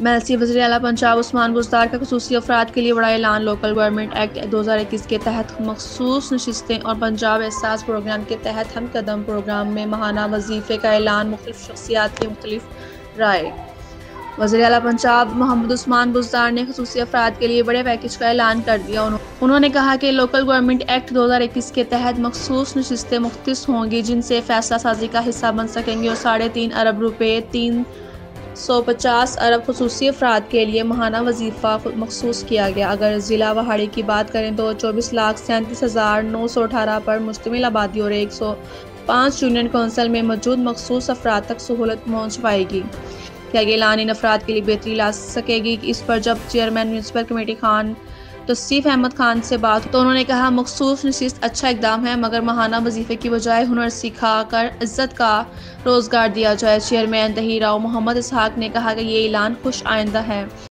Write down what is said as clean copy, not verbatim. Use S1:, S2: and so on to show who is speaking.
S1: महलसी वज़ीर आला पंजाब उस्मान बुज़दार का ख़ुसूसी अफराद के लिए बड़ा ऐलान। लोकल गवर्नमेंट एक्ट 2021 के तहत मखसूस नशिस्तें और पंजाब एहसास प्रोग्राम के तहत हम कदम प्रोग्राम में माहाना वजीफ़े का ऐलान। मुख्तलिफ शख्सियात की मुख्तलिफ राय। वज़ीर आला पंजाब मोहम्मद उस्मान बुज़दार ने ख़ुसूसी अफराद के लिए बड़े पैकेज का ऐलान कर दिया। उन्होंने कहा कि लोकल गवर्नमेंट एक्ट 2021 के तहत मखसूस नशिस्तें मुख्तस होंगी जिनसे फ़ैसला साजी का हिस्सा बन सकेंगी और 3.5 अरब रुपये 350 अरब ख़ुसूसी अफराद के लिए माहाना वजीफ़ा मखसूस किया गया। अगर ज़िला वहाड़ी की बात करें तो 24,37,918 पर मुश्तमिल आबादी और 105 यूनियन कौंसल में मौजूद मखसूस अफराद तक सहूलत पहुँच पाएगी। क्या ये ऐलान इन अफराद के लिए बेहतरी ला सकेगी? इस पर जब chairman municipal committee Khan Tauseef Ahmad Khan से बात तो उन्होंने कहा मखसूस नशिस्त अच्छा इकदाम है, मगर माहाना वजीफे की बजाय हुनर सिखा कर इज्जत का रोजगार दिया जाए। चेयरमैन तहीराव मोहम्मद इसहाक ने कहा कि ये ऐलान खुश आइंदा है।